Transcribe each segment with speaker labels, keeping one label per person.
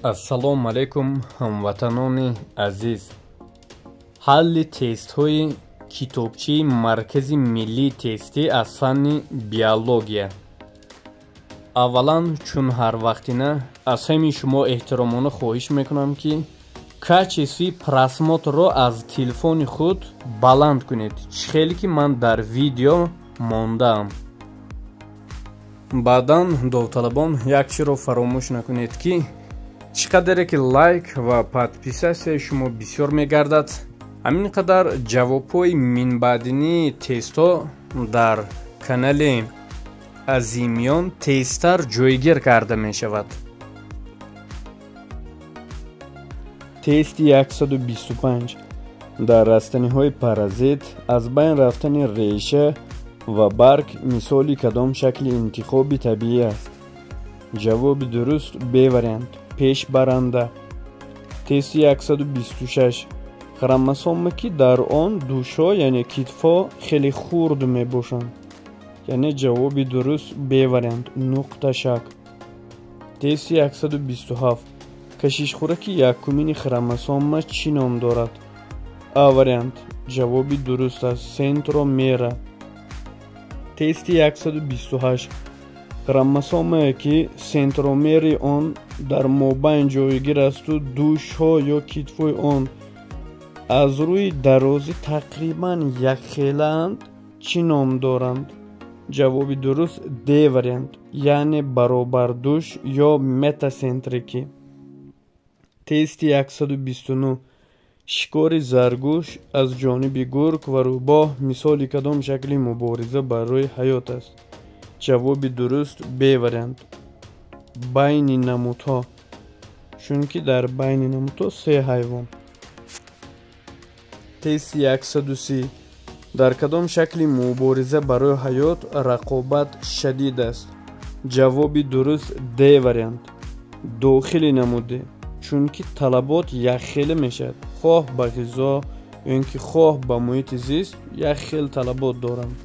Speaker 1: ассалому алайкум ҳамватанони азиз. ҳалли тестҳои китобчаи маркази миллии тестӣ аз фанни биология. аввалан чун ҳарвақтина аз ҳамаи шумо эҳтиромона хоҳиш мекунам ки качествои просмотрро аз телефони худ баланд кунед, чихеле ки ман дар видео мондаам. баъдан довталабон як чиро фаромӯш накунед ки чӣ қадре ки лайк ва подписасияи шумо бисёр мегардад, ҳамин қадар ҷавобҳои минбаъдинии тестҳо дар канали азимиён тезтар ҷойгир карда мешавад. тести 125 дар растаниҳои паразит аз байн рафтани реша ва барг мисоли кадом шакли интихоби табиӣ аст? ҷавоби дуруст б вариант, пешбаранда. тести 126 хромосома ки дар он душҳо яъне китфҳо хеле хурд мебошанд, яъне ҷавоби дуруст б вариант, нуқташак. тести 127 кашишхӯраки якумини хромосома чӣ ном дорад? а вариант, ҷавоби дуруст аст, сентромера. тести 128 хромосомае ки сентромери он дар мобайн ҷойгир асту душҳо ё китфҳои он аз рӯи дарозӣ тақрибан якхелаанд, чӣ ном доранд? ҷавоби дуруст д вариант, яъне баробардуш ё метасентрикӣ. тести 129 шикори заргӯш аз ҷониби гург ва рӯбоҳ мисоли кадом шакли мубориза барои ҳаёт аст? ҷавоби дуруст б вариант, байни намудҳо, чунки дар байни намудҳо се ҳайвон. тести 130 дар кадом шакли мубориза барои ҳаёт рақобат шадид аст? ҷавоби дуруст д вариант, дохили намудӣ, чунки талабот якхеле мешавад, хоҳ ба ғизо ё ин ки хоҳ ба муҳити зист якхел талабот доранд.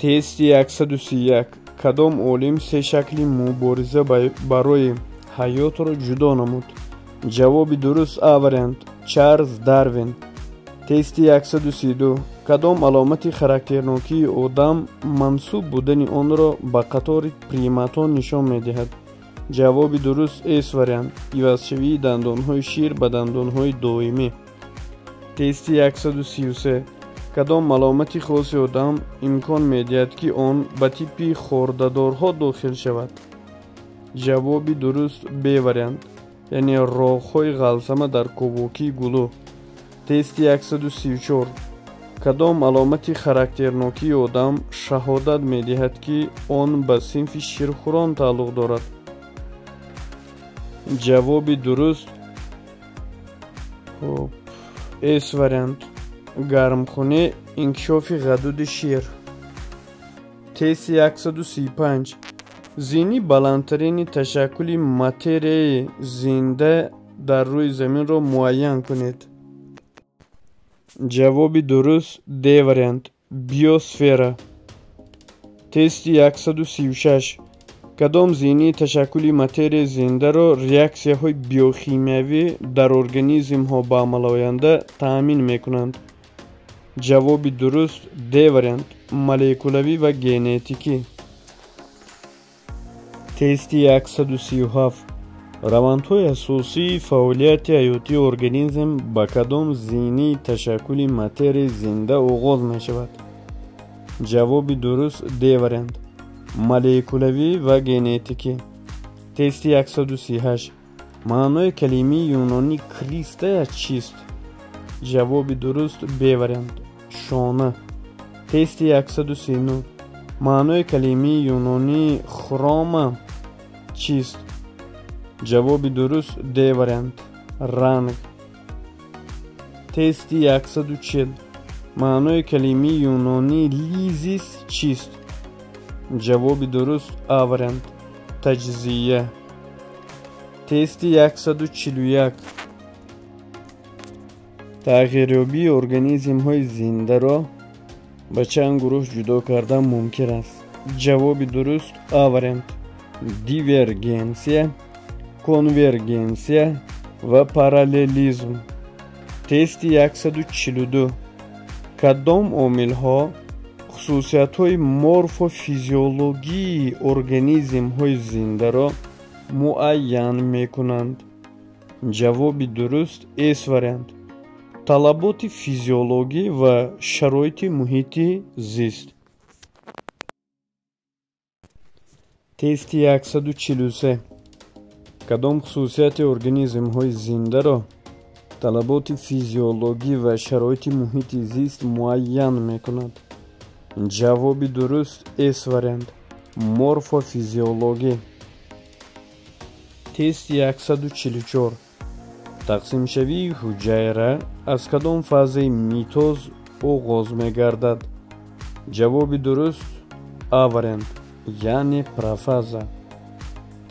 Speaker 1: тести 131 кадом олим се шакли мубориза барои ҳаётро ҷудо намуд? ҷавоби дуруст а вариант, чарлз дарвин. тести 132 кадом аломати характернокии одам мансуб будани онро ба қатори приматон нишон медиҳад? ҷавоби дуруст с вариант, ивазшавии дандонҳои шир ба дандонҳои доимӣ. тести 133 кадом аломати хоси одам имкон медиҳад ки он ба типи хордадорҳо дохил шавад? ҷавоби дуруст б вариант, яъне роғҳои ғалсама дар ковокии гулӯ. тести 134 кадом аломати характернокии одам шаҳодат медиҳад ки он ба синфи ширхӯрон тааллуқ дорад? ҷавоби дуруст с вариант, гармхунӣ, инкишофи ғадуди шир. тести 135 зини баландтарини ташаккули материяи зинда дар рӯи заминро муайян кунед. ҷавоби дуруст д вариант, биосфера. тести 136 кадом зинии ташаккули материяи зиндаро реаксияҳои биохимиявӣ дар организмҳо ба амалоянда таъмин мекунанд? ҷавоби дуруст д вариант, молекулавӣ ва генетикӣ. тести 137 равандҳои асосии фаъолияти ҳаётии организм ба кадом зинии ташаккули материяи зинда оғоз мешавад? ҷавоби дуруст д вариант, молекулавӣ ва генетикӣ. тести 138 маънои калимаи юнонӣ кристая чист? ҷавоби дуруст б вариант, шона. тести 139 маънои калимаи юнонии хрома чист? ҷавоби дуруст д вариант, ранг. тести 140 маънои калимаи юнонии лизис чист? ҷавоби дуруст а вариант, таҷзия. тести 141 тағйирёбии организмҳои зиндаро ба чанд гурӯҳ ҷудо кардан мумкин аст? ҷавоби дуруст а вариант, дивергенсия. конвергенсия ва параллелизм. Тести 142. кадом омилҳо хусусиятҳои морфофизиологии организмҳои зиндаро муайян мекунанд? ҷавоби дуруст эс вариант. талаботи физиологӣ ва шароити муҳити зист. тести 143. кадом хусусияти организмҳои зиндаро талаботи физиологӣ ва шароити муҳити зист муайян мекунад? ҷавоби дуруст эс вариант. морфофизиологӣ. тести 144. тақсимшавии ҳуҷайра аз кадом фазаи митоз оғоз мегардад? ҷавоби дуруст а вариант, яъне профаза.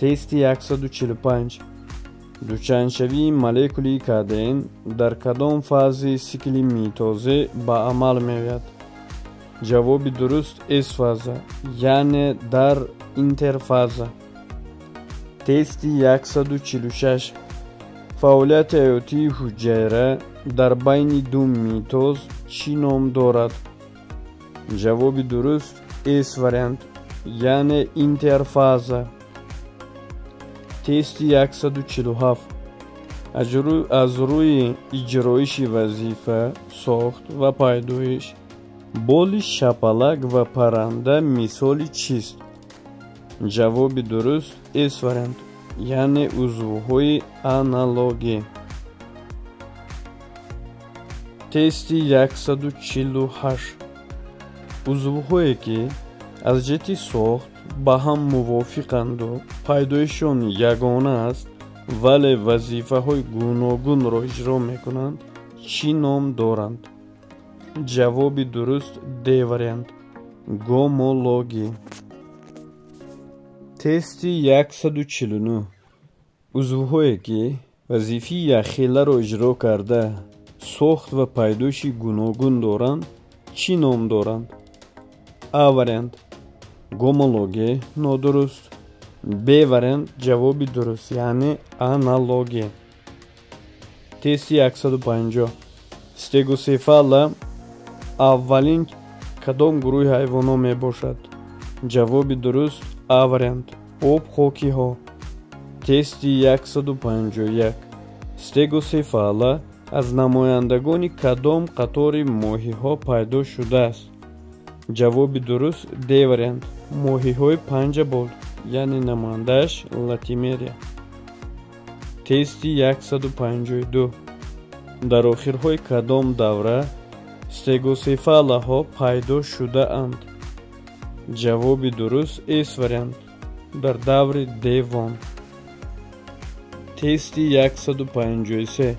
Speaker 1: тести 145. дучандшавии молекулаи кадеин дар кадом фази сикли митозӣ ба амал меояд? ҷавоби дуруст эс фаза, яъне дар интерфаза. тести 146. фаъолияти ҳаётии ҳуҷайра дар байни ду митоз чӣ ном дорад? ҷавоби дуруст эс вариант, яъне интерфаза. тести 147. аз рӯи иҷроиши вазифа, сохт ва пайдоиш боли шапалак ва парранда мисоли чист? ҷавоби дуруст эс вариант, яъне узвҳои аналогӣ. тести 148. узвҳое ки аз ҷиҳати сохт ба ҳам мувофиқанду пайдоишон ягона аст, вале вазифаҳои гуногунро иҷро мекунанд, чӣ ном доранд? ҷавоби дуруст д вариант, гомологӣ. тести 149. узвҳое ки вазифаи якхеларо иҷро карда сохт ва пайдоиши гуногун доранд, чӣ ном доранд? а вариант, гомологӣ нодуруст. б вариант, ҷавоби дуруст, яъне аналогӣ. тести 150. стегоцефала аввалин кадом гурӯҳи ҳайвонот мебошад? ҷавоби дуруст а вариант, обхокиҳо. тести 151. стегоцефала аз намояндагони кадом қатори моҳиҳо пайдо шудааст? ҷавоби дуруст д вариант, моҳиҳои панҷабод, яъне намояндааш латимерия. тести 152. дар охирҳои кадом давра стегоцефалаҳо пайдо шудаанд? ҷавоби дуруст эс вариант, дар даври девон. тести 153.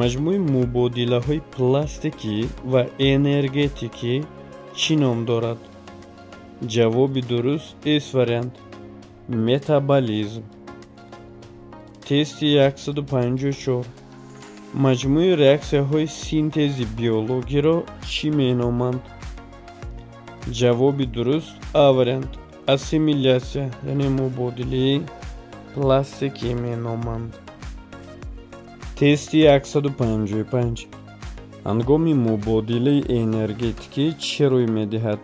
Speaker 1: маҷмӯи мубодилаҳои пластикӣ ва энергетикӣ чӣ ном дорад? ҷавоби дуруст эс вариант, метаболизм. тести 154. маҷмӯи реаксияҳои синтези биологиро чӣ меноманд? ҷавоби дуруст а вариант, ассимилясия, яъне мубодилаи пластикӣ меноманд. тести 155. ҳангоми мубодилаи энергетикӣ чӣ рӯй медиҳад?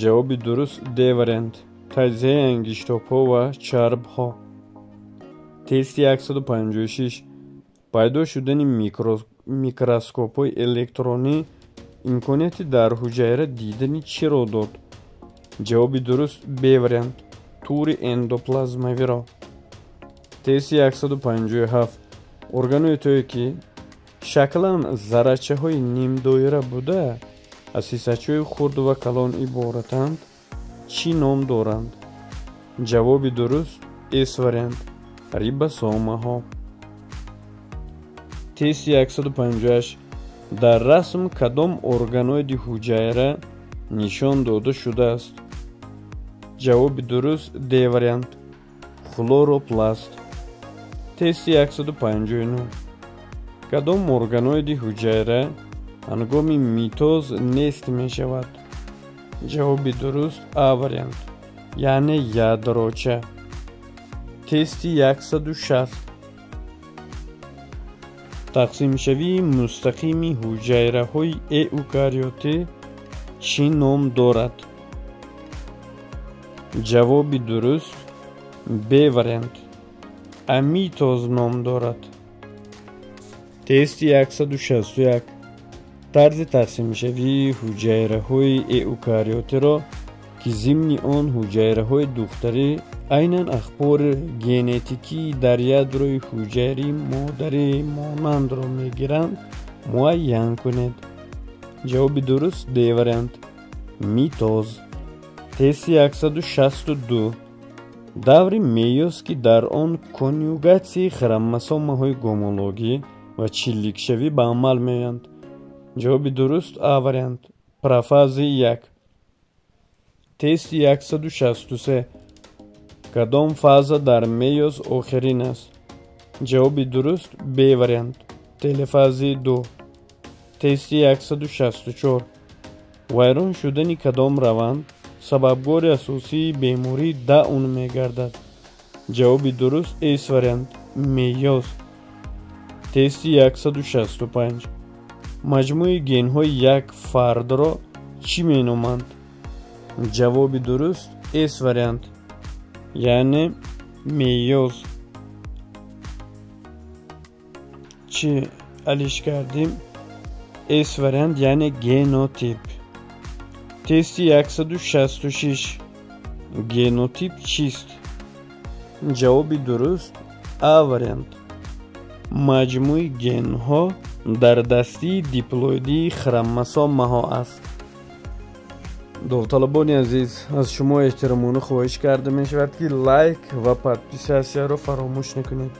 Speaker 1: ҷавоби дуруст д вариант, таҷзияи ангиштобҳо ва чарбҳо. тести 156. пайдо шудани микроскопҳои электронӣ имконияти дар ҳуҷайра дидани чиро дод? ҷавоби дуруст б вариант, тури эндоплазмавиро. тести 157. органоитое ки шаклан заррачаҳои нимдоира буда аз ҳиссачаҳои хурд ва калон иборатанд, чӣ ном доранд? ҷавоби дуруст эс вариант, рибосомаҳо. тести 158. дар расм кадом органоиди ҳуҷайра нишон дода шудааст? ҷавоби дуруст д вариант, хлоропласт. тести 159. кадом органоиди ҳуҷайра ҳангоми митоз нест мешавад? ҷавоби дуруст а вариант, яъне ядроча. тести 160 тақсимшавии мустақими ҳуҷайраҳои эукариотӣ чӣ ном дорад? ҷавоби дуруст б вариант амитоз ном дорад. тести 161 тарзи тақсимшавии ҳуҷайраҳои эукариотиро ки зимни он ҳуҷайраҳои духтарӣ айнан ахбори генетикии дар ядрои ҳуҷайраи модари монандро мегиранд муайян кунед. ҷавоби дуруст д вариант митоз. тести 162 даври меёз ки дар он конюгатсияи хромосомаҳои гомологӣ ва чилликшавӣ ба амал меоянд. ҷавоби дуруст а вариант профази 1. тести 163 кадом фаза дар меёз охирин аст? ҷавоби дуруст б вариант телефази 2. тести 164 вайрон шудани кадом раванд сабабгори асосии бемории даун мегардад? ҷавоби дуруст с вариант меёз. тести 165 маҷмӯи генҳои як фардро чӣ меноманд? ҷавоби дуруст с вариант яъне меёз. чӣ алиш кардем? с вариант яъне генотип. тести 166 генотип чист? ҷавоби дуруст а вариант маҷмӯи генҳо дар дастии диплоидии хромосомаҳо аст. довталабони азиз, аз шумо эҳтиромона хоҳиш карда мешавад ки лайк ва подписасияро фаромӯш накунед,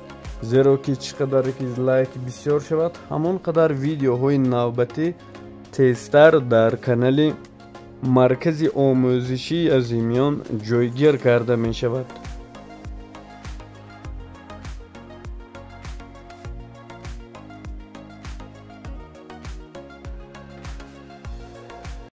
Speaker 1: зеро ки чӣ қадар ки лайк бисёр шавад ҳамон қадар видеоҳои навбатӣ тезтар дар канали маркази омӯзишии азимиён ҷойгир карда мешавад.